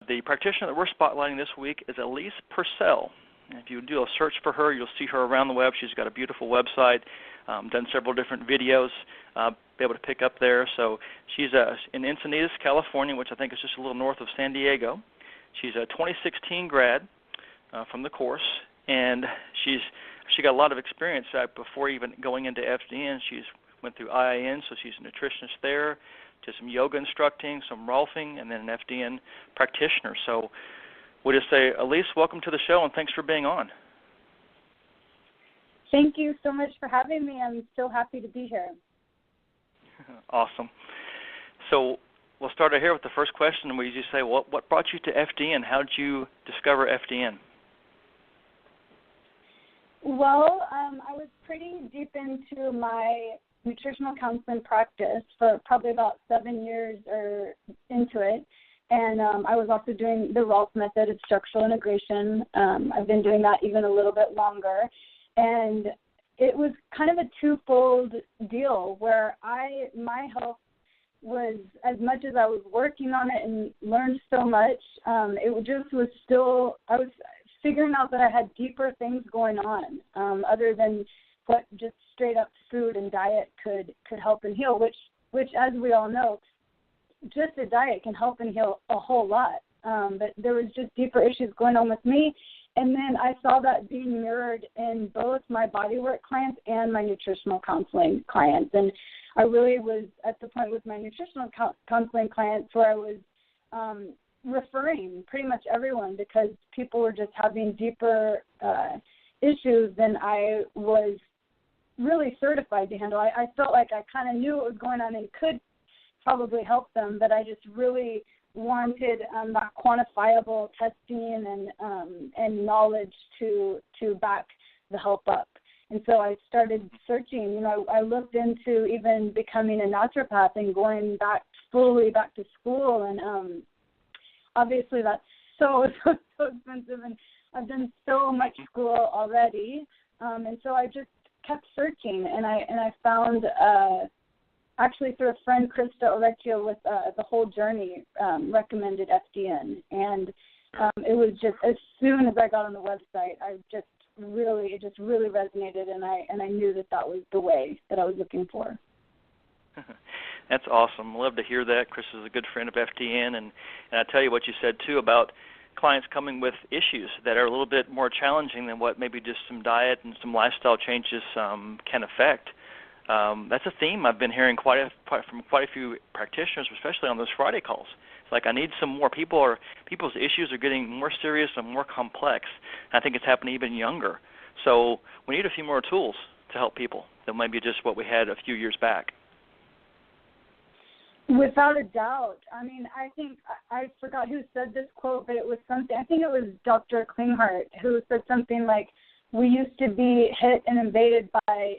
The practitioner that we're spotlighting this week is Elise Purcell. And if you do a search for her, you'll see her around the web. She's got a beautiful website, done several different videos, be able to pick up there. So she's in Encinitas, California, which I think is just a little north of San Diego. She's a 2016 grad from the course, and she got a lot of experience before even going into FDN. She's went through IIN, so she's a nutritionist there, did some yoga instructing, some Rolfing, and then an FDN practitioner. So we'll just say, Elise, welcome to the show, and thanks for being on. Thank you so much for having me. I'm so happy to be here. Awesome. So we'll start out here with the first question. We usually say, what brought you to FDN? How did you discover FDN? Well, I was pretty deep into my nutritional counseling practice for probably about 7 years or into it. And I was also doing the Rolf method of structural integration. I've been doing that even a little bit longer. And it was kind of a twofold deal where my health was, as much as I was working on it and learned so much, it just was still, I was figuring out that I had deeper things going on other than what just straight up food and diet could help and heal, which as we all know, just a diet can help and heal a whole lot. But there was just deeper issues going on with me. And then I saw that being mirrored in both my bodywork clients and my nutritional counseling clients. And I really was at the point with my nutritional counseling clients where I was referring pretty much everyone because people were just having deeper issues than I was really certified to handle. I felt like I kind of knew what was going on and could probably help them, but I just really wanted that quantifiable testing and knowledge to back the help up. And so I started searching. You know, I looked into even becoming a naturopath and going fully back to school. And obviously that's so expensive, and I've done so much school already. And so I just kept searching, and I found actually through a friend, Krista Orecchio with The Whole Journey, recommended FDN. And it was just, as soon as I got on the website, it just really resonated, and I knew that was the way that I was looking for. That's awesome. I love to hear that. Chris is a good friend of FDN, and I tell you what you said, too, about clients coming with issues that are a little bit more challenging than what maybe just some diet and some lifestyle changes can affect. That's a theme I've been hearing from quite a few practitioners, especially on those Friday calls. It's like I need some more. People's issues are getting more serious and more complex. I think it's happening even younger. So we need a few more tools to help people than maybe just what we had a few years back. Without a doubt. I mean, I think I forgot who said this quote, but it was something, I think it was Dr. Klinghardt, who said something like, we used to be hit and invaded by,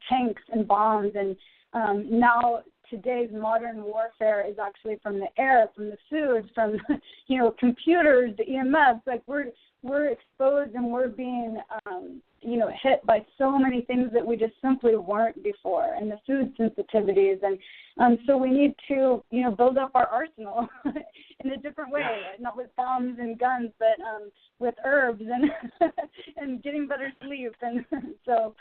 tanks and bombs, and now today's modern warfare is actually from the air, from the food, from, computers, the EMFs. Like we're exposed and we're being, hit by so many things that we just simply weren't before, and the food sensitivities. And so we need to, build up our arsenal in a different way, not with bombs and guns, but with herbs and and getting better sleep. And so,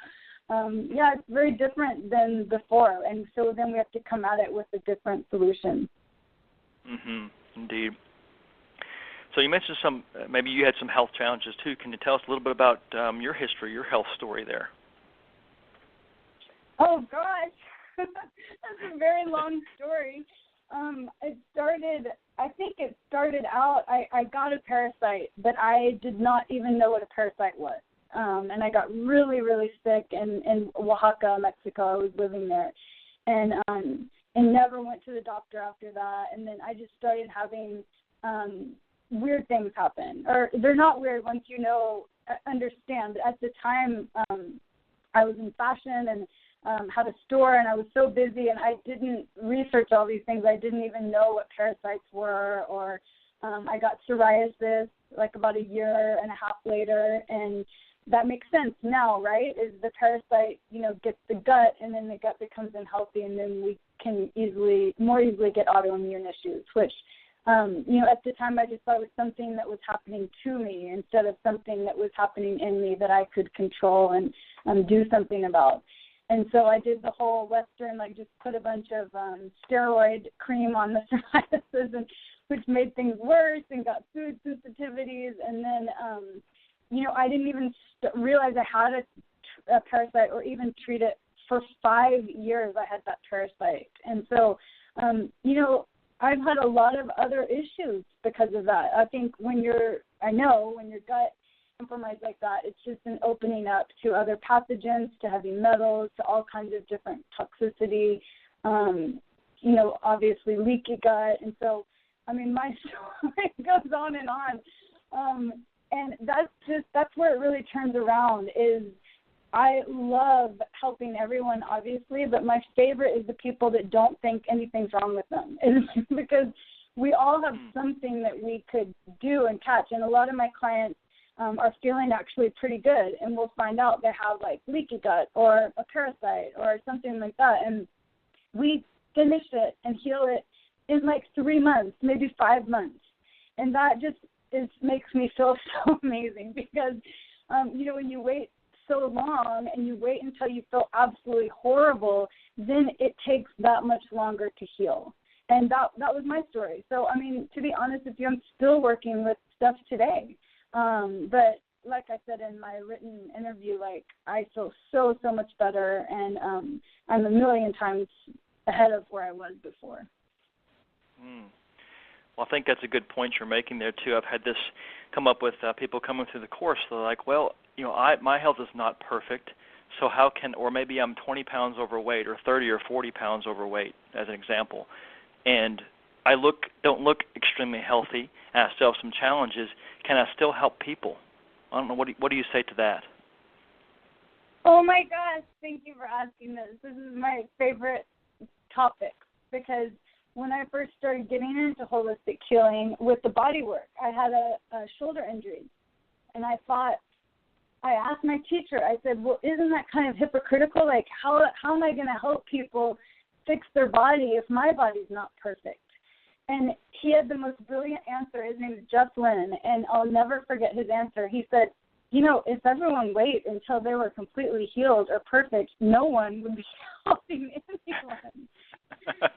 it's very different than before. And so then we have to come at it with a different solution. Mm-hmm. Indeed. So you mentioned maybe you had some health challenges too. Can you tell us a little bit about your history, your health story there? Oh, gosh. That's a very long story. It started out, I got a parasite, but I did not even know what a parasite was. And I got really, really sick in Oaxaca, Mexico. I was living there. And never went to the doctor after that. And then I just started having weird things happen. Or they're not weird once understand. At the time, I was in fashion and had a store, and I was so busy, and I didn't research all these things. I didn't even know what parasites were, or I got psoriasis like about a year and a half later, and that makes sense now, right? Is the parasite, gets the gut, and then the gut becomes unhealthy, and then we can more easily get autoimmune issues, which At the time I just thought it was something that was happening to me instead of something that was happening in me that I could control and do something about. And so I did the whole Western, like just put a bunch of steroid cream on the psoriasis, which made things worse, and got food sensitivities. And then, I didn't even realize I had a parasite or even treat it. For 5 years I had that parasite. And so, I've had a lot of other issues because of that. I think when your gut compromised like that, it's just an opening up to other pathogens, to heavy metals, to all kinds of different toxicity, obviously leaky gut. And so, my story goes on and on. And that's where it really turns around is I love helping everyone, obviously, but my favorite is the people that don't think anything's wrong with them. It's because we all have something that we could do and catch. And a lot of my clients are feeling actually pretty good, and we'll find out they have like leaky gut or a parasite or something like that. And we finish it and heal it in like 3 months, maybe 5 months. And that just makes me feel so amazing because, when you wait so long and you wait until you feel absolutely horrible, then it takes that much longer to heal. And that was my story. So, to be honest with you, I'm still working with stuff today. But like I said in my written interview, like I feel so much better, and I'm a million times ahead of where I was before. Well, I think that's a good point you're making there, too. I've had this come up with people coming through the course. They're like, well, my health is not perfect, so how can, or maybe I'm 20 pounds overweight or 30 or 40 pounds overweight, as an example, and I don't look extremely healthy, and I still have some challenges. Can I still help people? I don't know. What do you say to that? Oh, my gosh. Thank you for asking this. This is my favorite topic because when I first started getting into holistic healing with the body work, I had a shoulder injury. And I asked my teacher, I said, well, isn't that kind of hypocritical? Like, how am I going to help people fix their body if my body's not perfect? And he had the most brilliant answer. His name is Jeff Lynn, and I'll never forget his answer. He said, if everyone waited until they were completely healed or perfect, no one would be helping anyone.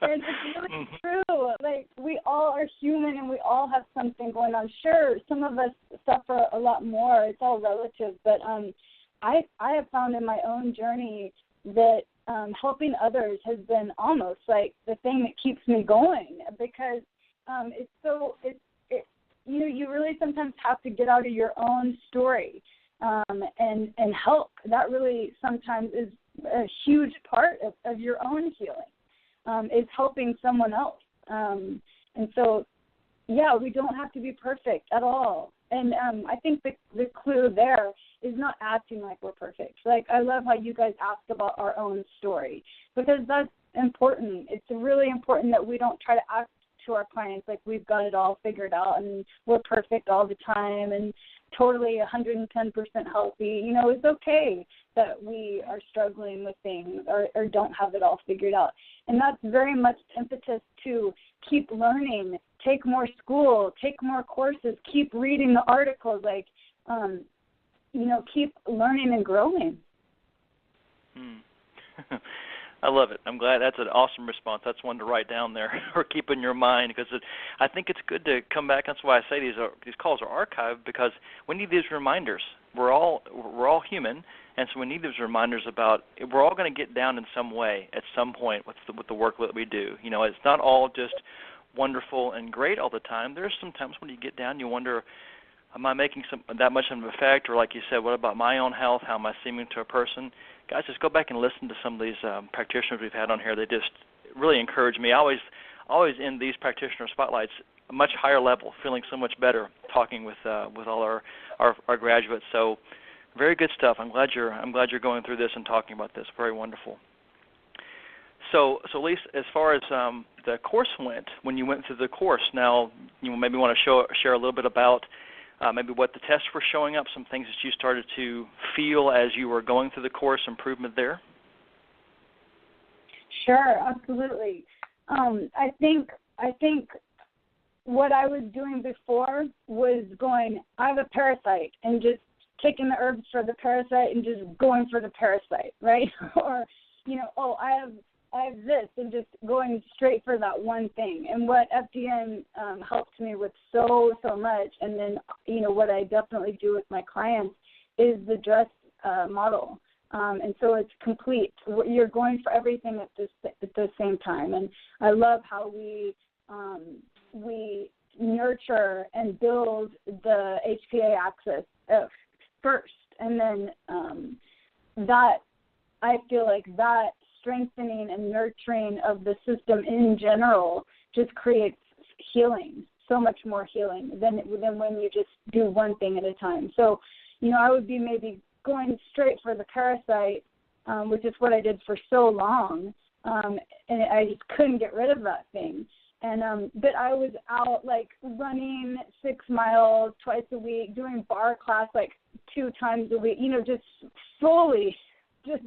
And it's really true. Like, we all are human and we all have something going on. Sure, some of us suffer a lot more. It's all relative. But I have found in my own journey that helping others has been almost like the thing that keeps me going because you really sometimes have to get out of your own story and help. That really sometimes is a huge part of your own healing, is helping someone else. And so, yeah, we don't have to be perfect at all. And I think the clue there is not acting like we're perfect. Like, I love how you guys ask about our own story because that's important. It's really important that we don't try to act to our clients like we've got it all figured out and we're perfect all the time and totally 110% healthy. It's okay that we are struggling with things or don't have it all figured out. And that's very much impetus to keep learning, take more school, take more courses, keep reading the articles, like, keep learning and growing. I love it. I'm glad. That's an awesome response. That's one to write down there or keep in your mind because I think it's good to come back. That's why I say these calls are archived because we need these reminders. We're all human, and so we need these reminders about we're all going to get down in some way at some point with the work that we do. It's not all just wonderful and great all the time. There's some times when you get down, you wonder, am I making that much of an effect? Or like you said, what about my own health? How am I seeming to a person? Guys, just go back and listen to some of these practitioners we've had on here. They just really encourage me. I always end these practitioner spotlights a much higher level, feeling so much better talking with all our graduates. So very good stuff. I'm glad you're going through this and talking about this. Very wonderful. So Elise, as far as the course went, when you went through the course, now you maybe want to share a little bit about maybe what the tests were showing up, some things that you started to feel as you were going through the course, improvement there? Sure, absolutely. I think what I was doing before was going, I have a parasite, and just taking the herbs for the parasite and just going for the parasite, right? Or, I have this, and just going straight for that one thing. And what FDN helped me with so much, and then, what I definitely do with my clients is the dress model. And so it's complete. You're going for everything at the same time. And I love how we nurture and build the HPA axis first, and then that, I feel like that strengthening and nurturing of the system in general just creates healing, so much more healing than when you just do one thing at a time. So, I would be maybe going straight for the parasite, which is what I did for so long, and I just couldn't get rid of that thing. And but I was out like running 6 miles twice a week, doing bar class like 2 times a week, just fully just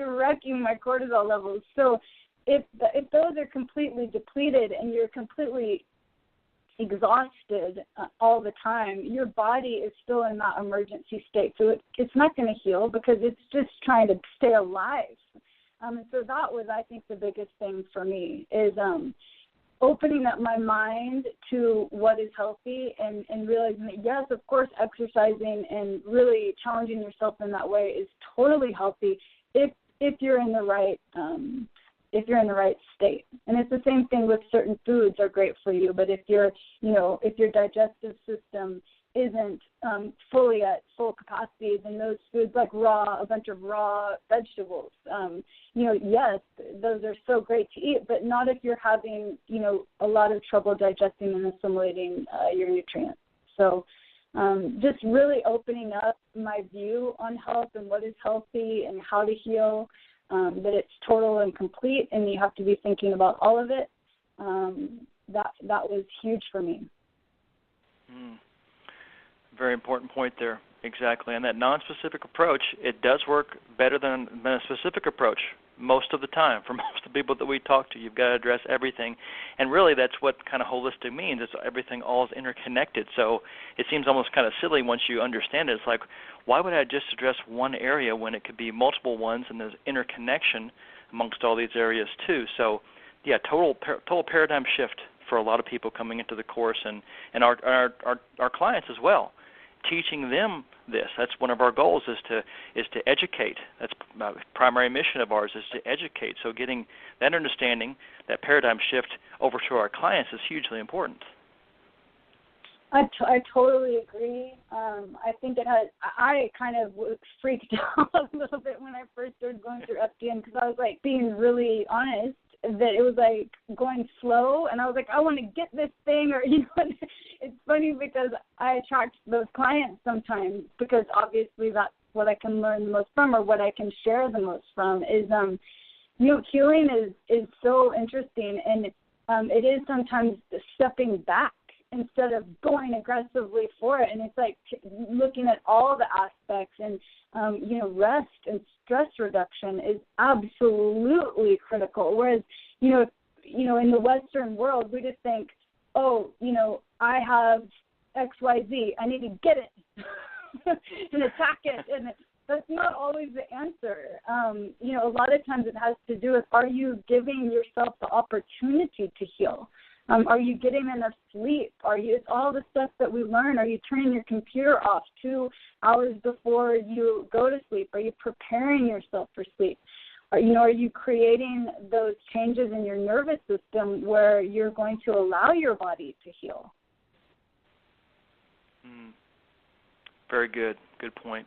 wrecking my cortisol levels. So if those are completely depleted and you're completely exhausted all the time, your body is still in that emergency state. So it's not going to heal because it's just trying to stay alive. And so that was, I think, the biggest thing for me is opening up my mind to what is healthy and realizing that, yes, of course, exercising and really challenging yourself in that way is totally healthy if you're in the right state. And it's the same thing with certain foods are great for you, but if your digestive system isn't fully at full capacity, then those foods like a bunch of raw vegetables, yes, those are so great to eat, but not if you're having, a lot of trouble digesting and assimilating your nutrients. So just really opening up my view on health and what is healthy and how to heal, that it's total and complete, and you have to be thinking about all of it. That was huge for me. Very important point there. Exactly. And that non-specific approach, it does work better than a specific approach most of the time. For most of the people that we talk to, you've got to address everything. And really that's what kind of holistic means. It's everything all is interconnected. So it seems almost kind of silly once you understand it. It's like, why would I just address one area when it could be multiple ones, and there's interconnection amongst all these areas too. So, yeah, total paradigm shift for a lot of people coming into the course, and our clients as well. Teaching them this. That's one of our goals is to educate. That's a primary mission of ours, is to educate. So getting that understanding, that paradigm shift over to our clients is hugely important. I totally agree. I think I kind of was freaked out a little bit when I first started going through FDN because I was like being really honest that it was like going slow, and I was like, I want to get this thing, or it's funny because I attract those clients sometimes because obviously that's what I can learn the most from, or what I can share the most from is healing is so interesting, and it is sometimes stepping back instead of going aggressively for it. And it's like looking at all the aspects, and, rest and stress reduction is absolutely critical. Whereas, in the Western world, we just think, I have XYZ, I need to get it and attack it. And that's not always the answer. A lot of times it has to do with, are you giving yourself the opportunity to heal? Are you getting enough sleep? It's all the stuff that we learn. Are you turning your computer off 2 hours before you go to sleep? Are you preparing yourself for sleep? Are you creating those changes in your nervous system where you're going to allow your body to heal? Very good. Good point.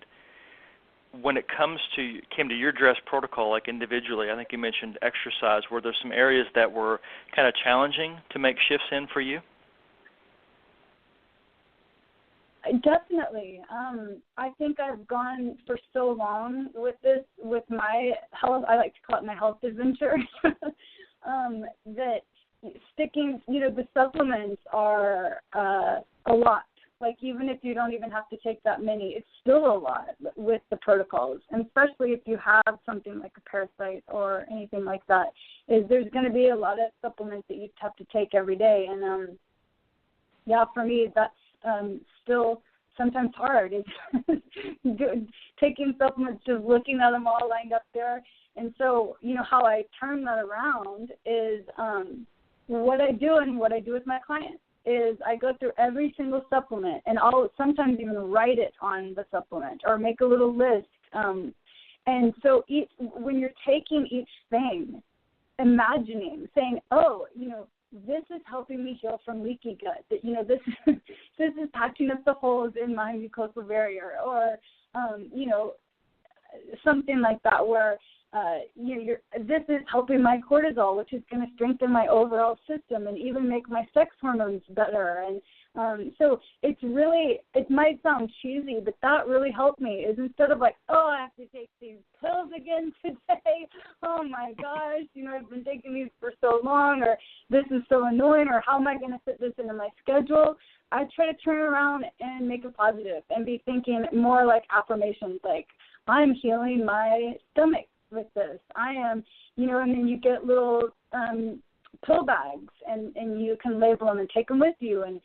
When it came to your dress protocol, like individually, I think you mentioned exercise. Were there some areas that were kind of challenging to make shifts in for you? Definitely. I think I've gone for so long with my health. I like to call it my health adventure. That sticking, the supplements are a lot. Like, even if you don't even have to take that many, it's still a lot with the protocols, and especially if you have something like a parasite or anything like that, is there's going to be a lot of supplements that you have to take every day. And, for me, that's still sometimes hard. It's taking supplements, just looking at them all lined up there. And so, how I turn that around is what I do and what I do with my clients is I go through every single supplement, and I'll sometimes even write it on the supplement or make a little list. And so when you're taking each thing, imagining, saying, this is helping me heal from leaky gut. That this is patching up the holes in my mucosal barrier, or something like that, where this is helping my cortisol, which is going to strengthen my overall system and even make my sex hormones better. And so it might sound cheesy, but that really helped me, is instead of like, I have to take these pills again today. Oh my gosh, I've been taking these for so long, or this is so annoying, or how am I going to fit this into my schedule? I try to turn around and make it positive and be thinking more like affirmations, like, I'm healing my stomach with this. I am, and then you get little pill bags, and you can label them and take them with you. And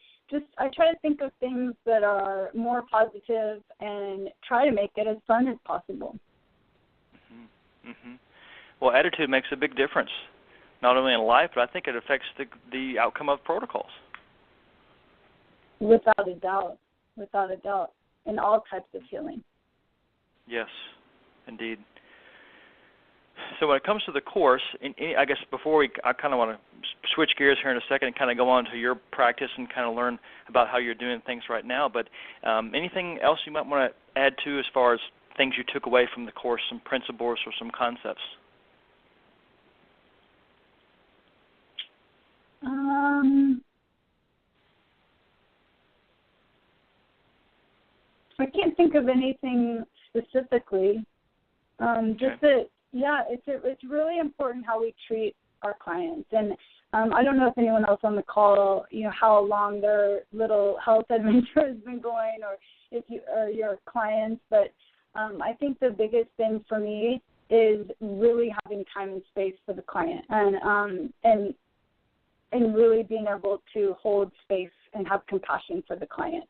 I try to think of things that are more positive and try to make it as fun as possible. Mm-hmm. Mm-hmm. Well, attitude makes a big difference, not only in life, but I think it affects the outcome of protocols. Without a doubt, in all types of healing. Yes, indeed. So when it comes to the course, I guess I kind of want to switch gears here in a second and kind of go on to your practice and kind of learn about how you're doing things right now. But anything else you might want to add to as far as things you took away from the course, some principles or some concepts? I can't think of anything specifically. Just that, it's really important how we treat our clients. And I don't know if anyone else on the call, how long their little health adventure has been going, or if you or your clients, but I think the biggest thing for me is really having time and space for the client, and really being able to hold space and have compassion for the client.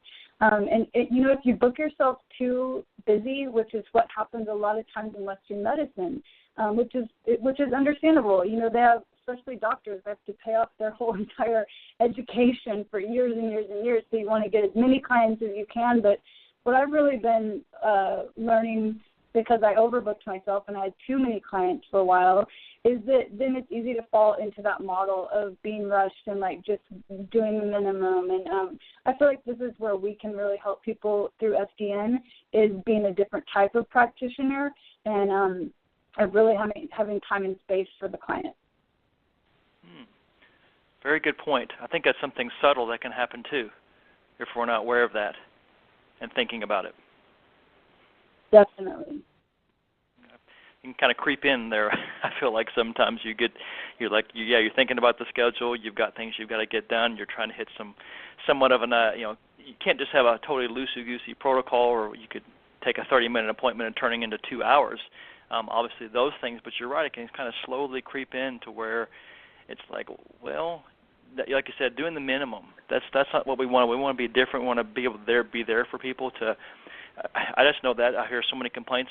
If you book yourself too busy, which is what happens a lot of times in Western medicine, which is understandable. They have, especially doctors, they have to pay off their whole entire education for years and years and years, so you want to get as many clients as you can. But what I've really been learning, because I overbooked myself and I had too many clients for a while, is that then it's easy to fall into that model of being rushed and like just doing the minimum. And I feel like this is where we can really help people through SDN, is being a different type of practitioner and really having time and space for the client. Very good point. I think that's something subtle that can happen too, if we're not aware of that and thinking about it. Definitely. You can kind of creep in there. I feel like sometimes you're thinking about the schedule. You've got things you've got to get done. You're trying to hit somewhat of you can't just have a totally loosey-goosey protocol, or you could take a 30-minute appointment and turning into 2 hours. Obviously those things, but you're right, it can kind of slowly creep in to where it's like, like you said, doing the minimum. That's not what we want. We want to be different. We want to be able to be there for people to. I just know that I hear so many complaints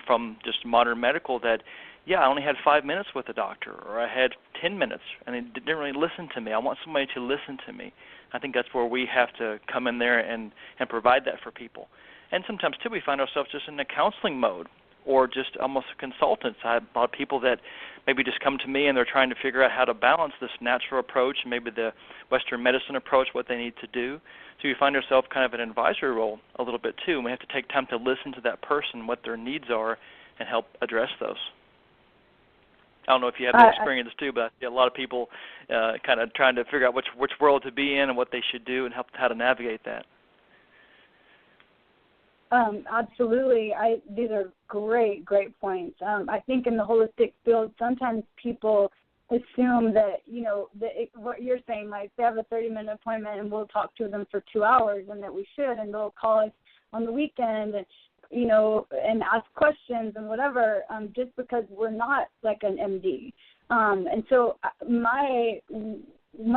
from just modern medical that, I only had 5 minutes with the doctor, or I had 10 minutes, and they didn't really listen to me. I want somebody to listen to me. I think that's where we have to come in there and provide that for people. And sometimes, too, we find ourselves just in a counseling mode, or just almost consultants. I have a lot of people that maybe just come to me and they're trying to figure out how to balance this natural approach and maybe the Western medicine approach, what they need to do. So you find yourself kind of in an advisory role a little bit too, and we have to take time to listen to that person, what their needs are, and help address those. I don't know if you have that experience too, but I see a lot of people kind of trying to figure out which world to be in and what they should do and how to navigate that. Absolutely. These are great points. I think in the holistic field, sometimes people assume that, what you're saying, like they have a 30-minute appointment and we'll talk to them for 2 hours, and that we should, and they'll call us on the weekend, and, and ask questions and whatever, just because we're not like an MD. And so my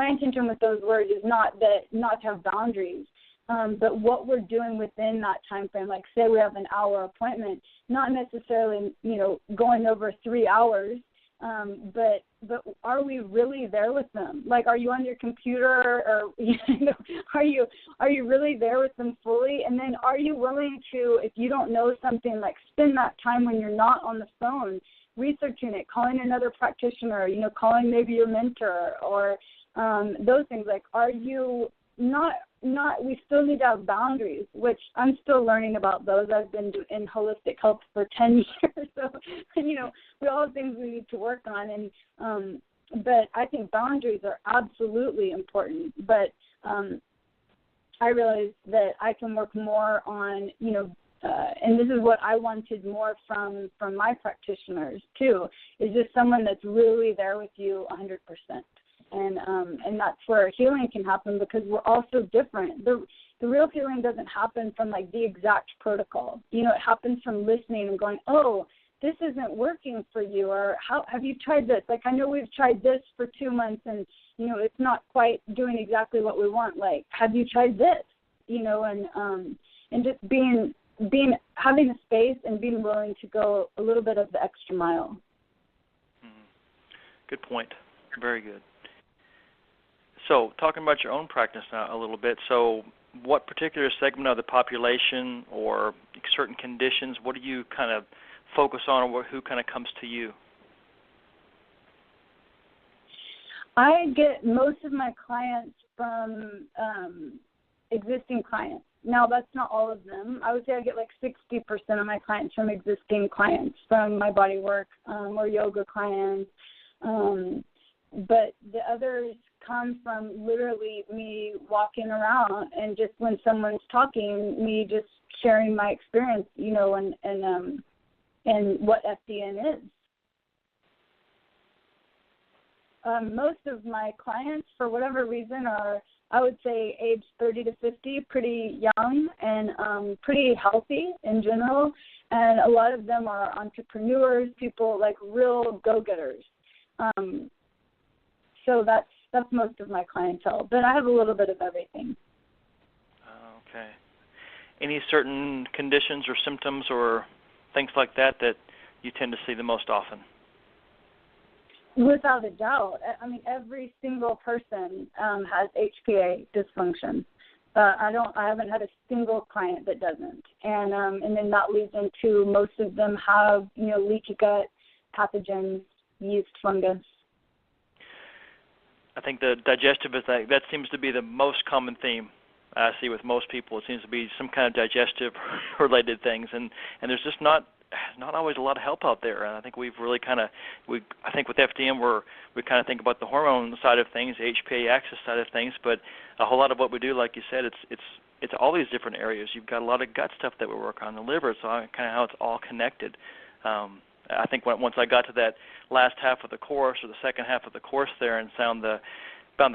intention with those words is not to have boundaries, but what we're doing within that time frame. Like, say we have an hour appointment, not necessarily, going over 3 hours, but are we really there with them? Like, are you on your computer, or are you really there with them fully? And then are you willing to, if you don't know something, like spend that time when you're not on the phone researching it, calling another practitioner, calling maybe your mentor, or those things. Like, are you not, we still need to have boundaries, which I'm still learning about those. I've been in holistic health for 10 years, so, we all have things we need to work on, and but I think boundaries are absolutely important, but I realized that I can work more on, and this is what I wanted more from my practitioners too, is just someone that's really there with you 100%. And that's where healing can happen, because we're all so different. The real healing doesn't happen from like the exact protocol. It happens from listening and going, oh, this isn't working for you, or how have you tried this? Like, I know we've tried this for 2 months, and it's not quite doing exactly what we want. Like, have you tried this? And just having a space and being willing to go a little bit of the extra mile. Good point. Very good. So, talking about your own practice now a little bit, so what particular segment of the population or certain conditions, what do you kind of focus on, or who kind of comes to you? I get most of my clients from existing clients. Now, that's not all of them. I would say I get like 60% of my clients from existing clients, from my body work or yoga clients. But the others come from literally me walking around, and just when someone's talking, me just sharing my experience, and what FDN is. Most of my clients, for whatever reason, are, I would say, age 30 to 50, pretty young and pretty healthy in general. And a lot of them are entrepreneurs, people like real go-getters. So that's most of my clientele, but I have a little bit of everything. Okay. Any certain conditions or symptoms or things like that you tend to see the most often? Without a doubt. I mean, every single person has HPA dysfunction. I haven't had a single client that doesn't, and then that leads into most of them have leaky gut, pathogens, yeast, fungus. I think the digestive is that seems to be the most common theme I see with most people. It seems to be some kind of digestive related things, and there's just not always a lot of help out there. And I think we've really I think with FDN we kind of think about the hormone side of things, the HPA axis side of things, but a whole lot of what we do, like you said, it's all these different areas. You've got a lot of gut stuff that we work on, the liver, so kind of how it's all connected. I think once I got to that last half of the course, or the second half of the course there, and found the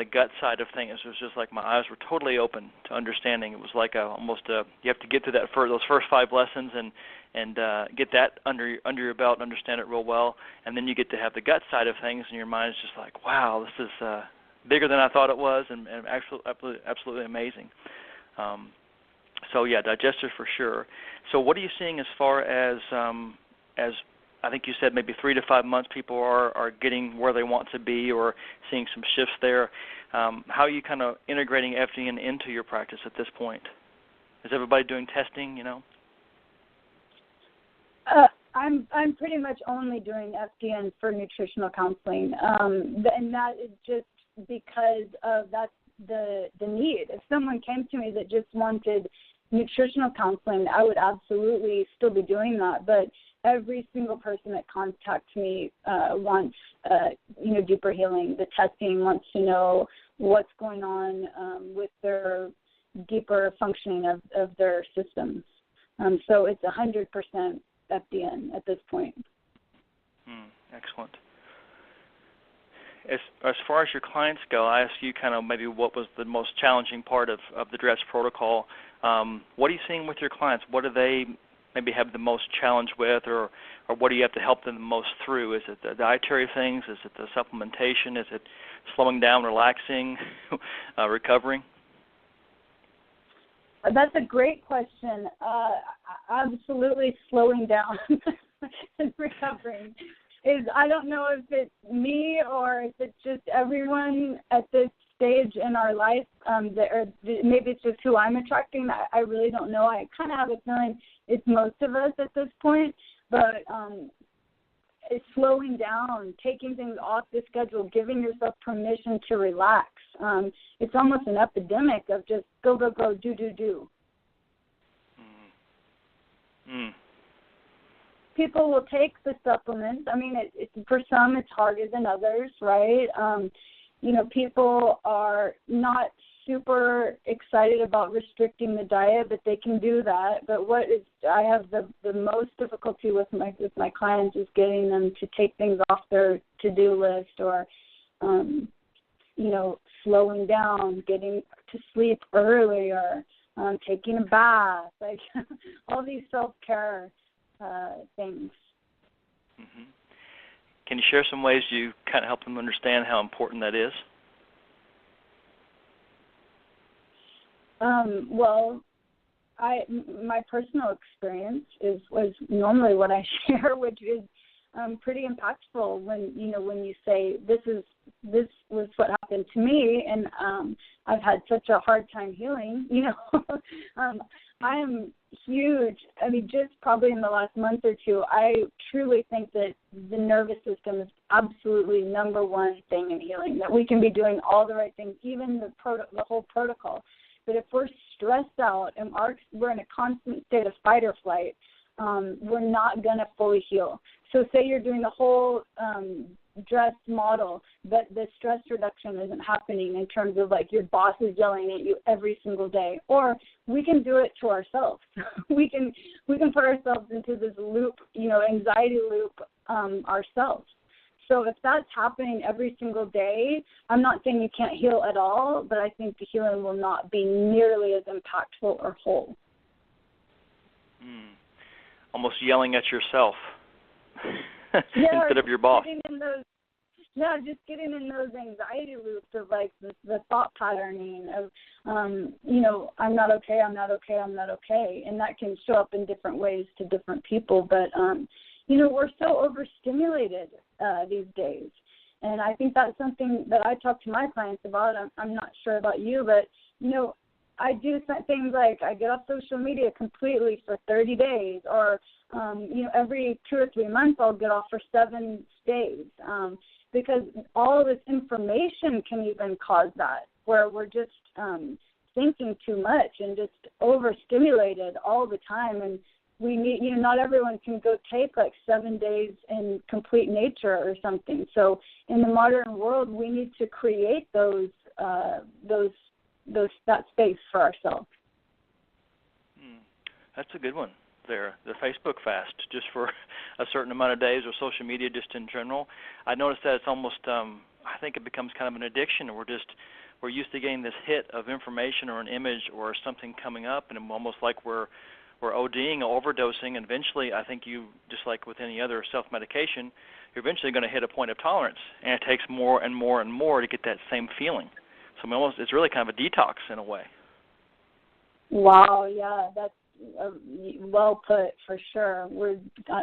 gut side of things, it was just like my eyes were totally open to understanding. It was like you have to get through those first 5 lessons and get that under your belt and understand it real well, and then you get to have the gut side of things, and your mind is just like, wow, this is bigger than I thought it was, and absolutely amazing. So yeah, digestive for sure. So what are you seeing as far as I think you said maybe 3 to 5 months people are getting where they want to be, or seeing some shifts there? How are you kind of integrating FDN into your practice at this point? Is everybody doing testing, I'm pretty much only doing FDN for nutritional counseling, and that is just because of that's the need. If someone came to me that just wanted nutritional counseling, I would absolutely still be doing that, but every single person that contacts me wants, deeper healing. The testing wants to know what's going on with their deeper functioning of their systems. So it's 100% FDN at this point. Excellent. as far as your clients go, I asked you kind of maybe what was the most challenging part of the DRESS protocol. What are you seeing with your clients? What do they maybe have the most challenge with, or what do you have to help them the most through? Is it the dietary things? Is it the supplementation? Is it slowing down, relaxing, recovering? That's a great question. Absolutely slowing down and recovering. I don't know if it's me or if it's just everyone at this stage in our life, maybe it's just who I'm attracting. I really don't know. I kind of have a feeling it's most of us at this point, but it's slowing down, taking things off the schedule, giving yourself permission to relax. It's almost an epidemic of just go, go, go, do, do, do. People will take the supplements. I mean, for some it's harder than others, right? People are not super excited about restricting the diet, but they can do that. But I have the most difficulty with my clients is getting them to take things off their to-do list, or slowing down, getting to sleep earlier, taking a bath, like all these self-care things. Mm-hmm. Can you share some ways you kind of help them understand how important that is? Well, my personal experience was normally what I share, which is pretty impactful when you say this was what happened to me, and I've had such a hard time healing. I am huge. I mean, just probably in the last month or two, I truly think that the nervous system is absolutely number one thing in healing, that we can be doing all the right things, even the whole protocol. But if we're stressed out and we're in a constant state of fight or flight, we're not going to fully heal. So say you're doing the whole DRESS model, but the stress reduction isn't happening in terms of like your boss is yelling at you every single day. Or we can do it to ourselves. we can put ourselves into this loop, anxiety loop ourselves. So if that's happening every single day, I'm not saying you can't heal at all, but I think the healing will not be nearly as impactful or whole. Almost yelling at yourself instead of your boss. Just getting in those anxiety loops of like the thought patterning of, I'm not okay, I'm not okay, I'm not okay. And that can show up in different ways to different people. But, we're so overstimulated these days. And I think that's something that I talk to my clients about. I'm not sure about you, but, I do things like I get off social media completely for 30 days, or, every 2 or 3 months I'll get off for 7 days, because all of this information can even cause that, where we're just thinking too much and just overstimulated all the time. And we need, not everyone can go take like 7 days in complete nature or something. So in the modern world, we need to create that space for ourselves. That's a good one there, the Facebook fast, just for a certain amount of days, or social media just in general. I noticed that it's almost, I think it becomes kind of an addiction. We're used to getting this hit of information or an image or something coming up, and almost like we're ODing or overdosing, and eventually I think you, just like with any other self-medication, you're eventually going to hit a point of tolerance, and it takes more and more and more to get that same feeling. So it's really kind of a detox in a way. Wow, yeah, that's well put for sure. We're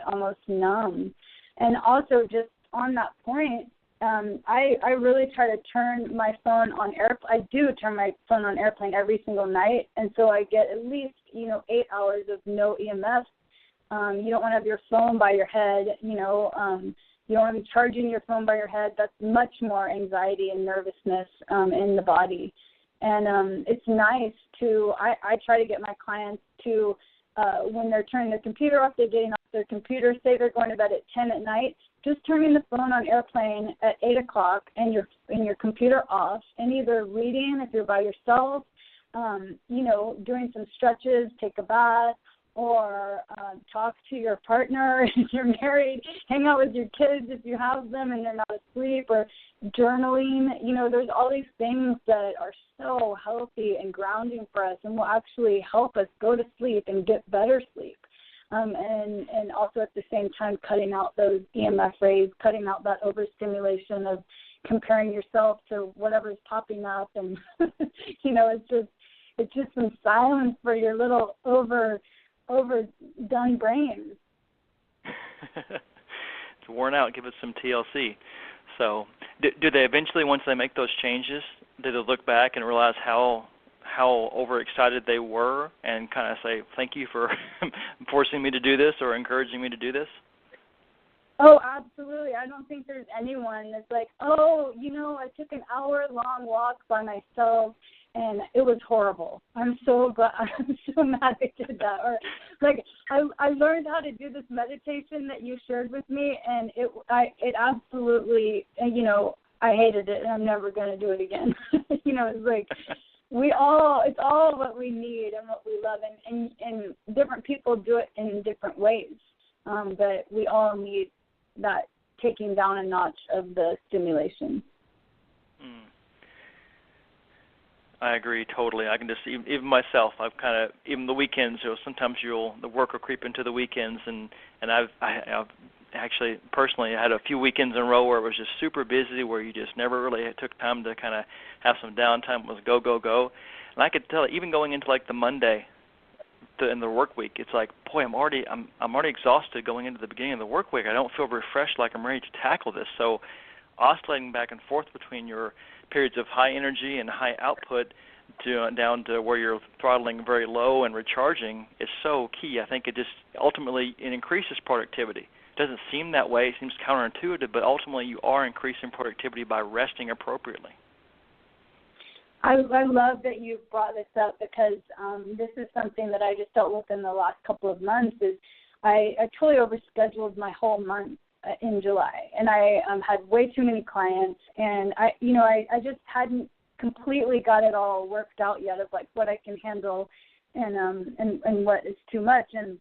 almost numb. And also just on that point, I really try to turn my phone on airplane. I do turn my phone on airplane every single night, and so I get at least 8 hours of no EMF. You don't want to have your phone by your head. You don't want to be charging your phone by your head. That's much more anxiety and nervousness in the body. And it's nice to, I try to get my clients to, when they're turning their computer off, they're getting off their computer, say they're going to bed at 10 at night, just turning the phone on airplane at 8 o'clock and your computer off, and either reading if you're by yourself, doing some stretches, take a bath, or talk to your partner if you're married, hang out with your kids if you have them and they're not asleep, or journaling. There's all these things that are so healthy and grounding for us and will actually help us go to sleep and get better sleep. And also at the same time cutting out those EMF rays, cutting out that overstimulation of comparing yourself to whatever's popping up. And, it's just some silence for your little overdone brain. It's worn out. Give it some TLC. So do they eventually, once they make those changes, do they look back and realize how overexcited they were and kind of say, thank you for forcing me to do this or encouraging me to do this? Oh, absolutely. I don't think there's anyone that's like, I took an hour-long walk by myself and it was horrible. I'm so glad. I'm so mad I did that. Or like I learned how to do this meditation that you shared with me, and it absolutely, I hated it, and I'm never going to do it again. It's like it's all what we need and what we love, and different people do it in different ways. But we all need that taking down a notch of the stimulation. I agree totally. I can just, even myself, I've kind of, even the weekends, sometimes the work will creep into the weekends, and I've actually, personally, I had a few weekends in a row where it was just super busy, where you just never really took time to kind of have some downtime. It was go, go, go. And I could tell, even going into like the Monday in the work week, it's like, boy, I'm already exhausted going into the beginning of the work week. I don't feel refreshed, like I'm ready to tackle this. So oscillating back and forth between your periods of high energy and high output down to where you're throttling very low and recharging is so key. I think it just ultimately increases productivity. It doesn't seem that way. It seems counterintuitive, but ultimately you are increasing productivity by resting appropriately. I love that you brought this up, because this is something that I just dealt with in the last couple of months. Is I totally overscheduled my whole month in July, and I had way too many clients, and I just hadn't completely got it all worked out yet of like what I can handle and what is too much, and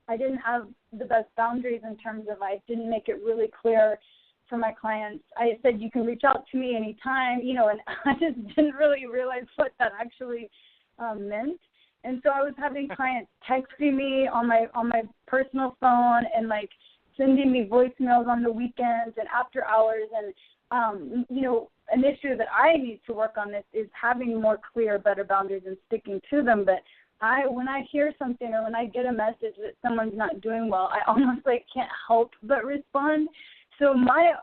I didn't have the best boundaries in terms of, I didn't make it really clear for my clients. I said, you can reach out to me anytime, and I just didn't really realize what that actually meant. And so I was having clients texting me on my personal phone and like sending me voicemails on the weekends and after hours. And, an issue that I need to work on this is having more clear, better boundaries and sticking to them. But when I hear something or when I get a message that someone's not doing well, I almost can't help but respond. So my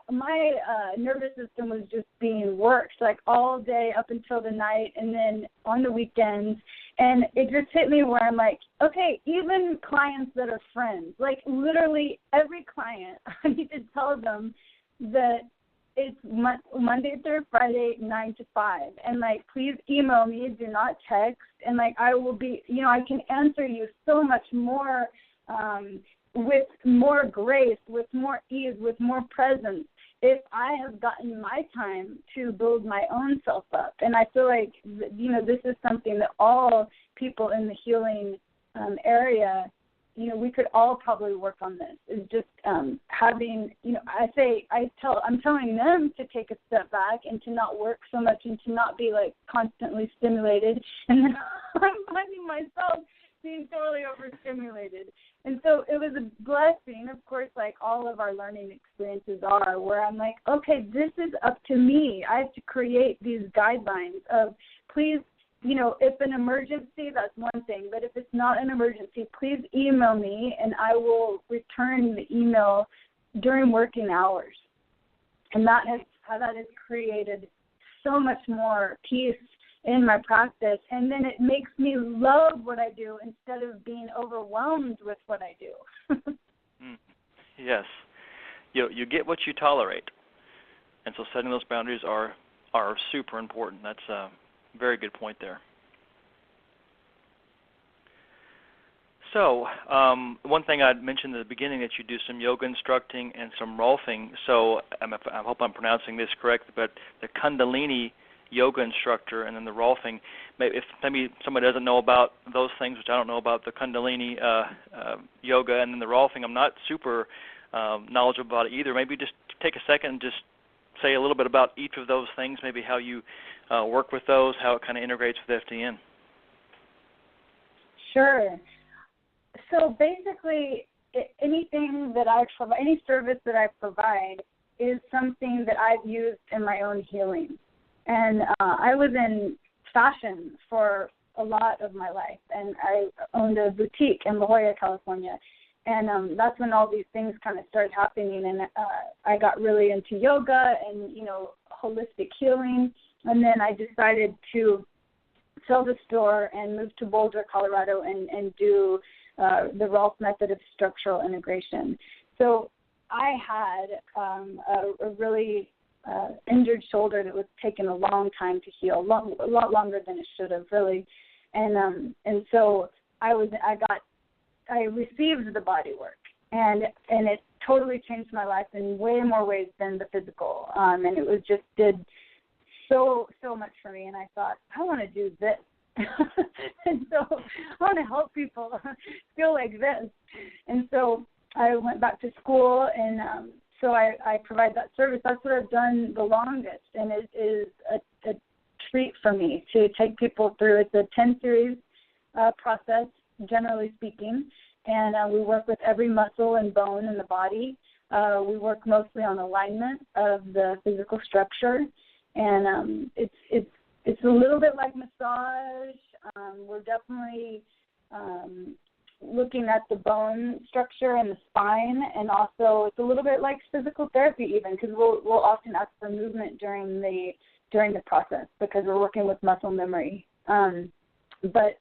nervous system was just being worked all day up until the night and then on the weekends. And it just hit me where I'm like, okay, even clients that are friends, literally every client, I need to tell them that it's Monday through Friday, 9 to 5. And, please email me. Do not text. And, I will be, I can answer you so much more with more grace, with more ease, with more presence if I have gotten my time to build my own self up. And I feel like, this is something that all people in the healing area, we could all probably work on this, is just having, I'm telling them to take a step back and to not work so much and to not be constantly stimulated. And then I'm finding myself being totally overstimulated. And so it was a blessing, of course, all of our learning experiences are, where I'm like, okay, this is up to me. I have to create these guidelines of, please, if an emergency, that's one thing. But if it's not an emergency, please email me, and I will return the email during working hours. And that has created so much more peace in my practice. And then it makes me love what I do instead of being overwhelmed with what I do. Yes. You get what you tolerate. And so setting those boundaries are super important. That's a very good point there. So one thing I'd mentioned at the beginning, that you do some yoga instructing and some Rolfing. So I hope I'm pronouncing this correct, but the Kundalini yoga instructor, and then the Rolfing. If maybe somebody doesn't know about those things, which I don't know about the Kundalini yoga and then the Rolfing, I'm not super knowledgeable about it either. Maybe just take a second and just say a little bit about each of those things, maybe how you work with those, how it kind of integrates with FDN. Sure. So basically, anything that I provide, any service that I provide is something that I've used in my own healing. And I was in fashion for a lot of my life, and I owned a boutique in La Jolla, California. And that's when all these things kind of started happening, and I got really into yoga and, holistic healing. And then I decided to sell the store and move to Boulder, Colorado, and do the Rolf method of structural integration. So I had a really injured shoulder that was taking a long time to heal, a lot longer than it should have, really. And so I received the body work, and it totally changed my life in way more ways than the physical. And it was just did so much for me, and I thought, I want to do this. And so I want to help people feel like this. And so I went back to school, and so I provide that service. That's what I've done the longest, and it is a treat for me to take people through. It's a 10-series process, generally speaking, and we work with every muscle and bone in the body. We work mostly on alignment of the physical structure, and it's a little bit like massage. We're definitely looking at the bone structure and the spine, and also it's a little bit like physical therapy even, because we'll often ask for movement during the process because we're working with muscle memory. But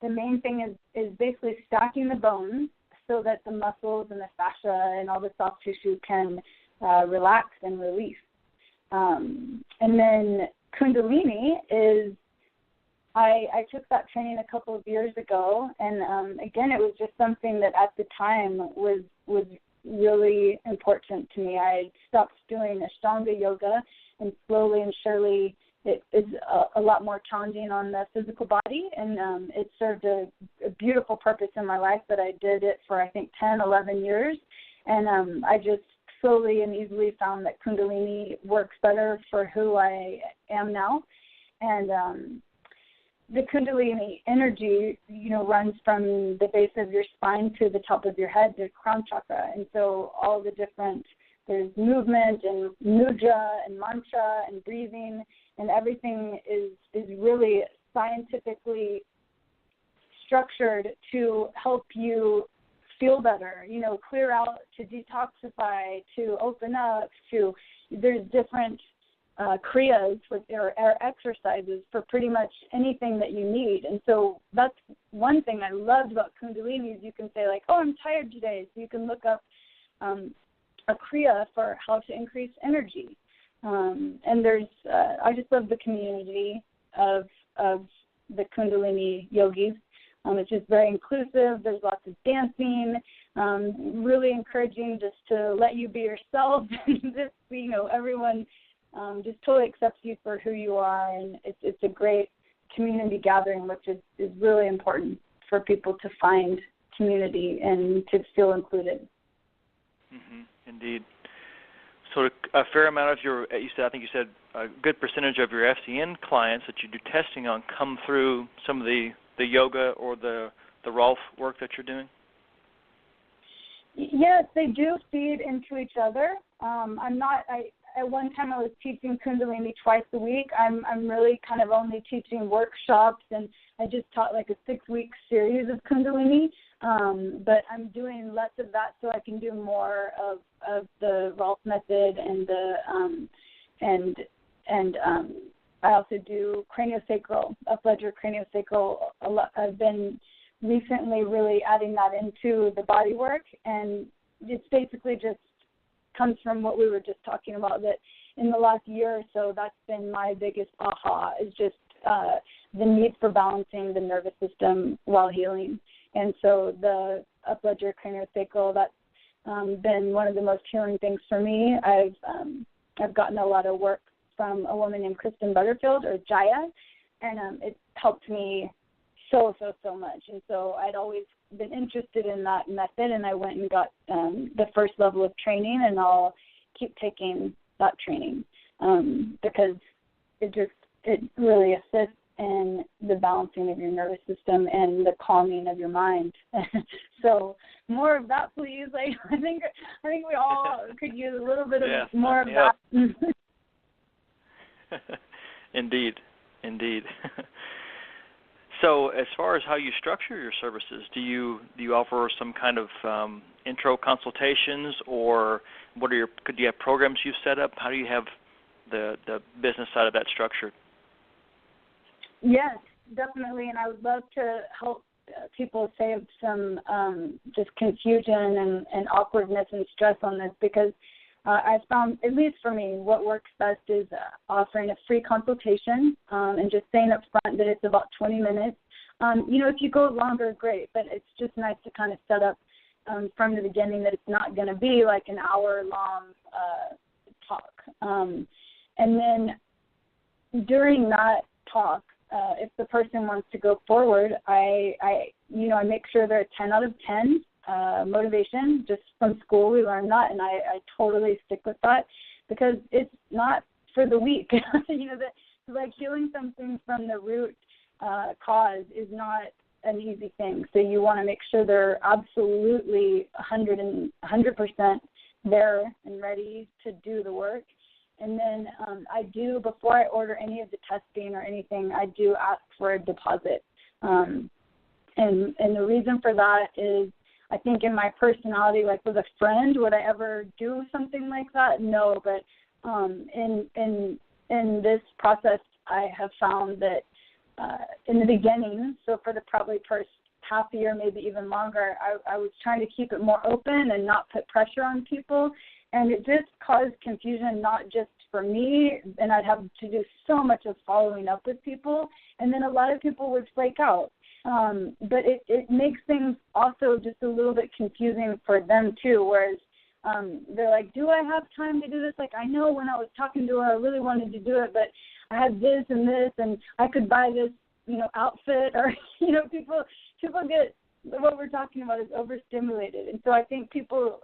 the main thing is basically stacking the bones so that the muscles and the fascia and all the soft tissue can relax and release. And then Kundalini is, I took that training a couple of years ago, and again, it was just something that at the time was really important to me. I stopped doing Ashtanga yoga, and slowly and surely it is a lot more challenging on the physical body, and it served a beautiful purpose in my life that I did it for, I think, 10, 11 years, and I just slowly and easily found that Kundalini works better for who I am now. And the Kundalini energy, runs from the base of your spine to the top of your head, the crown chakra. And so all the different, there's movement and mudra and mantra and breathing, and everything is really scientifically structured to help you feel better, clear out, to detoxify, to open up, there's different kriyas or exercises for pretty much anything that you need. And so that's one thing I loved about Kundalini is you can say, like, oh, I'm tired today. So you can look up a kriya for how to increase energy. And there's, I just love the community of the Kundalini yogis. It's just very inclusive. There's lots of dancing, really encouraging just to let you be yourself. Just, everyone just totally accepts you for who you are, and it's a great community gathering, which is really important for people to find community and to feel included. Mm-hmm. Indeed. So a fair amount of your, I think you said a good percentage of your FDN clients that you do testing on come through some of the yoga or the Rolf work that you're doing? Yes, they do feed into each other. At one time I was teaching Kundalini twice a week. I'm really kind of only teaching workshops, and I just taught like a 6-week series of Kundalini. But I'm doing less of that so I can do more of the Rolf method and I also do craniosacral, up-ledger craniosacral a lot. I've been recently really adding that into the body work, and it's basically just comes from what we were just talking about, that in the last year or so, that's been my biggest aha, is just the need for balancing the nervous system while healing. And so the up-ledger craniosacral, that's been one of the most healing things for me. I've gotten a lot of work from a woman named Kristen Butterfield, or Jaya, and it helped me so much. And so I'd always been interested in that method, and I went and got the first level of training, and I'll keep taking that training because it really assists in the balancing of your nervous system and the calming of your mind. So more of that, please. Like, I think we all could use a little bit of more of that. Indeed. So as far as how you structure your services, do you offer some kind of intro consultations, or could you have programs you've set up? How do you have the business side of that structured? Yes, definitely, and I would love to help people save some just confusion and awkwardness and stress on this, because I found, at least for me, what works best is offering a free consultation and just saying up front that it's about 20 minutes. If you go longer, great, but it's just nice to kind of set up from the beginning that it's not going to be like an hour-long talk. And then during that talk, if the person wants to go forward, I make sure they're a 10 out of 10 motivation. Just from school, we learned that, and I totally stick with that, because it's not for the weak. Like healing something from the root cause is not an easy thing. So you want to make sure they're absolutely 100% there and ready to do the work. And then I do, before I order any of the testing or anything, I do ask for a deposit. And the reason for that is, I think in my personality, like with a friend, would I ever do something like that? No, but in this process, I have found that in the beginning, so for the probably first half a year, maybe even longer, I was trying to keep it more open and not put pressure on people. And it just caused confusion, not just for me, and I'd have to do so much of following up with people, and then a lot of people would flake out. But it makes things also just a little bit confusing for them too, whereas they're like, do I have time to do this? Like, I know when I was talking to her, I really wanted to do it, but I had this, and I could buy this, outfit, or, people get, what we're talking about is overstimulated. And so I think people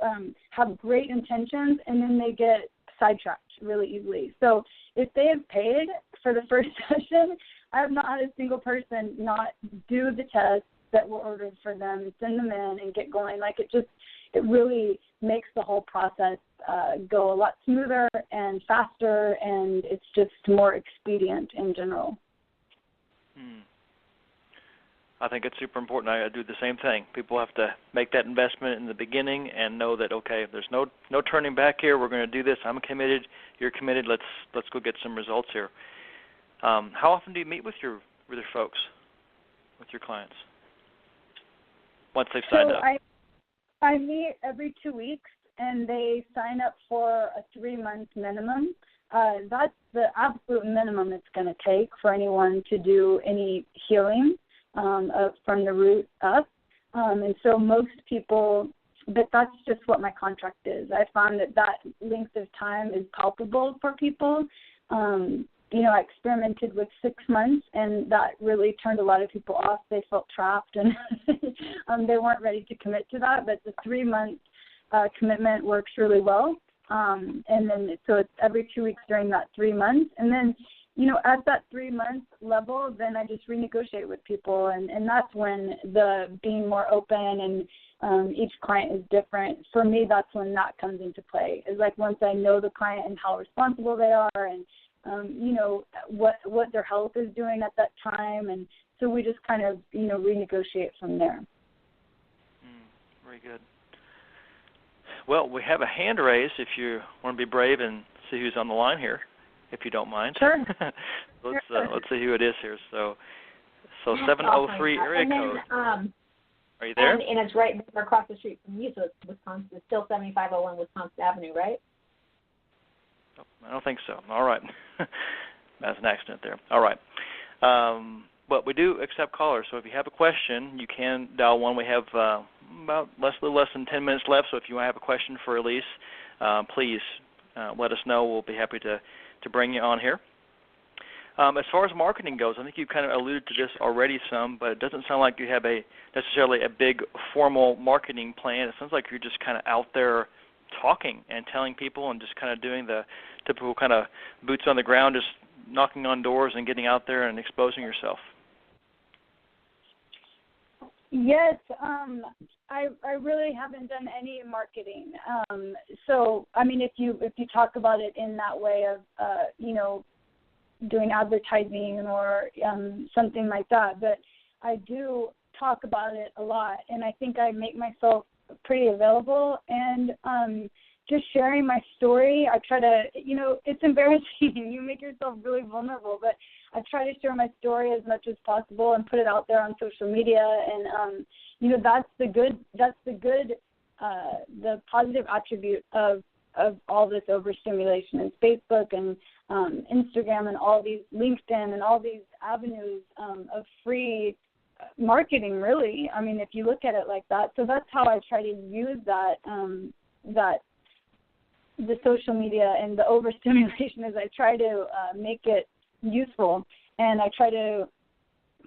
have great intentions, and then they get sidetracked really easily. So if they have paid for the first session, I have not had a single person not do the tests that were ordered for them, send them in, and get going. Like, it really makes the whole process go a lot smoother and faster, and it's just more expedient in general. I think it's super important. I do the same thing. People have to make that investment in the beginning and know that, okay, there's no turning back here. We're going to do this. I'm committed. You're committed. Let's go get some results here. How often do you meet with your folks, with your clients, once they've signed up? I meet every 2 weeks, and they sign up for a 3-month minimum. That's the absolute minimum it's going to take for anyone to do any healing from the root up. And so most people, but that's just what my contract is. I found that length of time is palpable for people. I experimented with 6 months, and that really turned a lot of people off. They felt trapped, and they weren't ready to commit to that. But the 3-month commitment works really well. And then so it's every 2 weeks during that 3 months. And then, at that 3-month level, then I just renegotiate with people. And that's when the being more open and each client is different. For me, that's when that comes into play. It's like once I know the client and how responsible they are, and what their health is doing at that time, and so we just kind of renegotiate from there. Very good. Well, we have a hand raised if you want to be brave and see who's on the line here, if you don't mind. Sure. Let's see who it is here. So 703 area code. Are you there? And it's right across the street from you, so it's Wisconsin. It's still 7501 Wisconsin Avenue, right? I don't think so. All right. That's an accident there. All right. But we do accept callers, so if you have a question, you can dial one. We have about a little less than 10 minutes left, so if you have a question for Elise, please let us know. We'll be happy to to bring you on here. As far as marketing goes, I think you kind of alluded to this already some, but it doesn't sound like you have necessarily a big formal marketing plan. It sounds like you're just kind of out there talking and telling people and just kind of doing the typical kind of boots on the ground, just knocking on doors and getting out there and exposing yourself. Yes, I really haven't done any marketing. So, I mean, if you talk about it in that way of, doing advertising or something like that, but I do talk about it a lot, and I think I make myself pretty available, and just sharing my story. I try to, it's embarrassing. You make yourself really vulnerable, but I try to share my story as much as possible and put it out there on social media, and that's the positive attribute of all this overstimulation is Facebook and Instagram and all these LinkedIn and all these avenues of free marketing, really. I mean, if you look at it like that. So that's how I try to use that the social media and the overstimulation is I try to make it useful, and I try to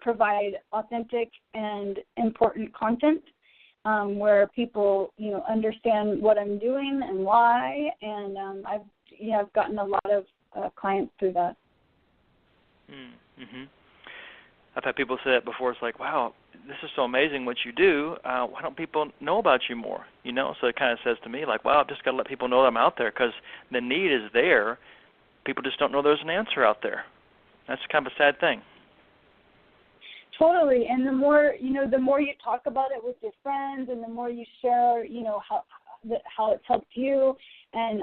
provide authentic and important content where people, understand what I'm doing and why, and I've gotten a lot of clients through that. Mm-hmm. I've had people say that before. It's like, wow, this is so amazing what you do. Why don't people know about you more? So it kind of says to me, like, wow, I've just got to let people know that I'm out there because the need is there. People just don't know there's an answer out there. That's kind of a sad thing. Totally, and the more you talk about it with your friends, and the more you share, how it's helped you, and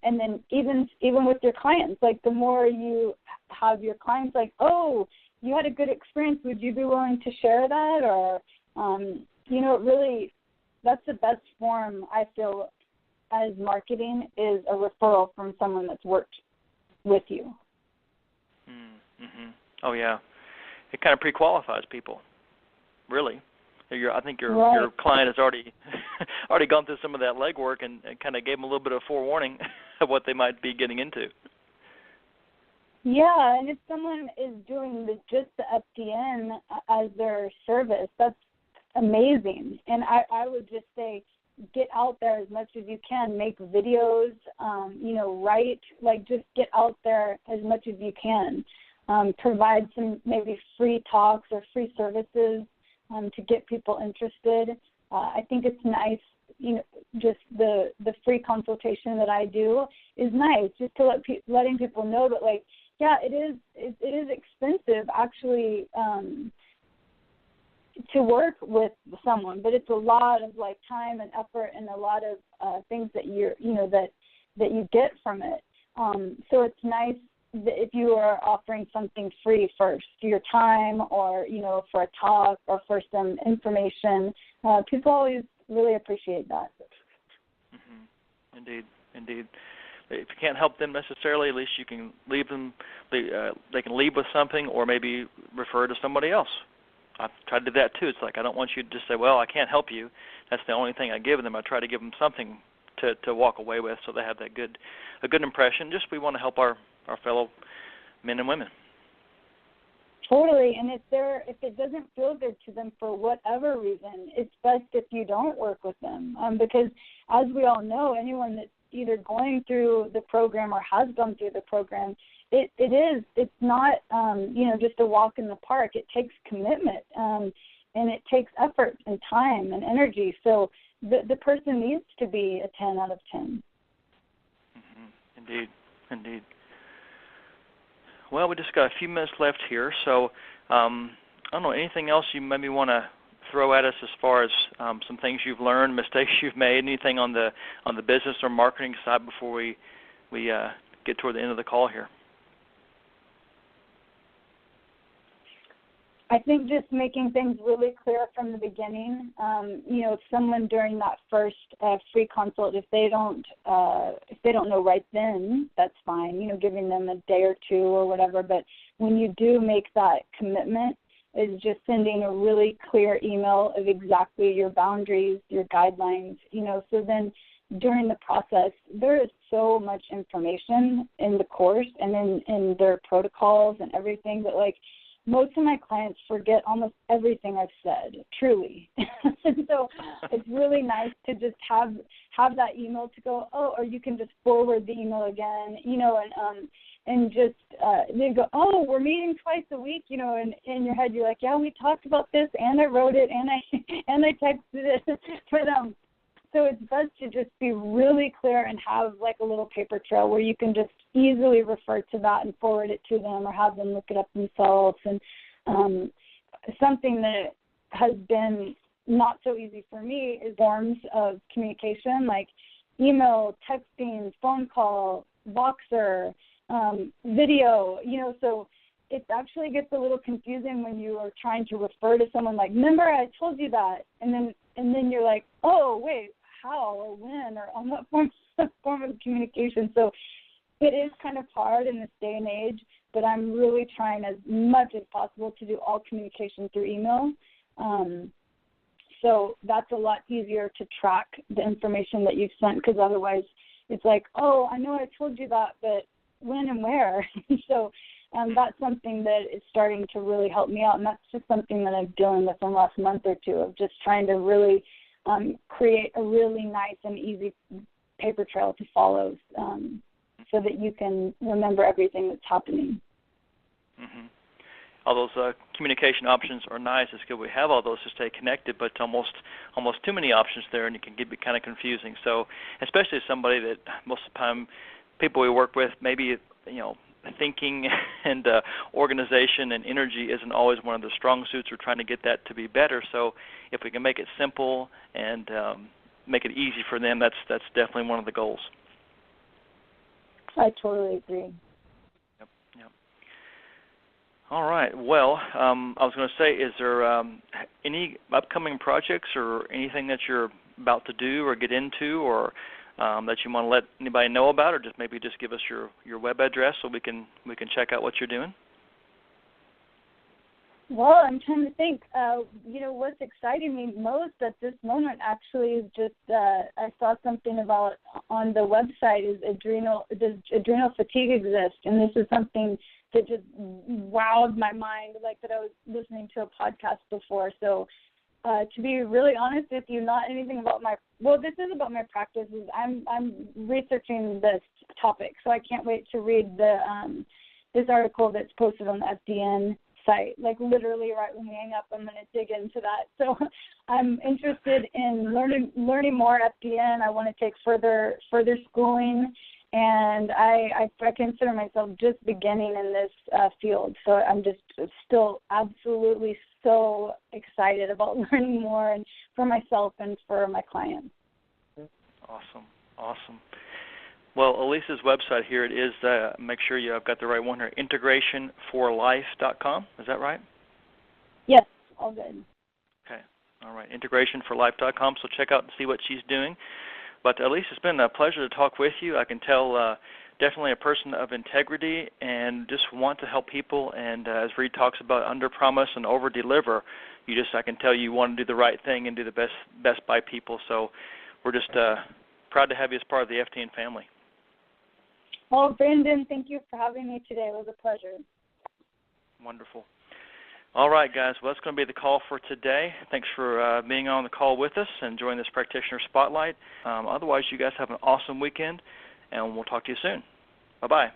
then even with your clients, like the more you have your clients like, oh, you had a good experience, would you be willing to share that? Or, really, that's the best form, I feel, as marketing is a referral from someone that's worked with you. Mm-hmm. Oh, yeah. It kind of pre-qualifies people, really. I think your client has already gone through some of that legwork and kind of gave them a little bit of forewarning of what they might be getting into. Yeah, and if someone is doing just the FDN as their service, that's amazing. And I would just say get out there as much as you can. Make videos, write, just get out there as much as you can. Provide some maybe free talks or free services to get people interested. I think it's nice, just the free consultation that I do is nice, just to letting people know that, it is expensive actually to work with someone, but it's a lot of time and effort and a lot of things that that you get from it. So it's nice if you are offering something free first, your time or, for a talk or for some information, people always really appreciate that. Mm-hmm. Indeed. If you can't help them necessarily, at least you can leave them, they can leave with something or maybe refer to somebody else. I've tried to do that too. It's like I don't want you to just say, well, I can't help you. That's the only thing I give them. I try to give them something to walk away with so they have a good impression. Just we want to help our fellow men and women. Totally, and if it doesn't feel good to them for whatever reason, it's best if you don't work with them, because as we all know, anyone that's either going through the program or has gone through the program, it's not just a walk in the park. It takes commitment, and it takes effort and time and energy. So the person needs to be a 10 out of 10. Mm-hmm. Indeed. Well, we just got a few minutes left here, so I don't know, anything else you maybe want to throw at us as far as some things you've learned, mistakes you've made, anything on the business or marketing side before we get toward the end of the call here? I think just making things really clear from the beginning. If someone during that first free consult, if they don't know right then, that's fine. Giving them a day or two or whatever. But when you do make that commitment, is just sending a really clear email of exactly your boundaries, your guidelines. So then during the process, there is so much information in the course and in their protocols and everything that, like, most of my clients forget almost everything I've said, truly. And so it's really nice to just have that email to go, oh, or you can just forward the email again, and just they go, oh, we're meeting twice a week, and in your head you're like, yeah, we talked about this, and I wrote it, and I texted it. But so it's best to just be really clear and have like a little paper trail where you can just easily refer to that and forward it to them or have them look it up themselves. And something that has been not so easy for me is forms of communication like email, texting, phone call, Voxer, video, so it actually gets a little confusing when you are trying to refer to someone like, remember I told you that, and then you're like, oh, wait, how or when or on what form of communication. So it is kind of hard in this day and age, but I'm really trying as much as possible to do all communication through email. So that's a lot easier to track the information that you've sent, because otherwise it's like, oh, I know I told you that, but when and where? So that's something that is starting to really help me out, and that's just something that I'm dealing with in the last month or two, of just trying to really create a really nice and easy paper trail to follow, so that you can remember everything that's happening. Mm-hmm. All those communication options are nice. It's good we have all those to stay connected, but almost too many options there, and it can be kind of confusing. So especially as somebody that most of the time people we work with, maybe, thinking and organization and energy isn't always one of the strong suits. We're trying to get that to be better. So if we can make it simple and make it easy for them, that's definitely one of the goals. I totally agree. Yep. All right. Well, I was going to say, is there any upcoming projects or anything that you're about to do or get into, or that you want to let anybody know about, or just maybe just give us your web address so we can check out what you're doing? Well, I'm trying to think. What's exciting me most at this moment actually is just I saw something about on the website is does adrenal fatigue exist? And this is something that just wowed my mind, like that I was listening to a podcast before. So to be really honest with you, not anything about this is about my practices. I'm researching this topic, so I can't wait to read this article that's posted on the FDN site. Like literally right when we hang up, I'm going to dig into that. So I'm interested in learning more FDN. I want to take further schooling, and I consider myself just beginning in this field. So I'm just still absolutely so excited about learning more, and for myself and for my clients. Awesome. Well, Elise's website here, it is, make sure I've got the right one here, integrationforlife.com. Is that right? Yes, all good. Okay. All right, integrationforlife.com. So check out and see what she's doing. But Elise, it's been a pleasure to talk with you. I can tell definitely a person of integrity and just want to help people. And as Reed talks about, under-promise and over-deliver, I can tell you want to do the right thing and do the best by people. So we're just proud to have you as part of the FDN family. Well, Brandon, thank you for having me today. It was a pleasure. Wonderful. All right, guys. Well, that's going to be the call for today. Thanks for being on the call with us and joining this Practitioner Spotlight. Otherwise, you guys have an awesome weekend, and we'll talk to you soon. Bye-bye.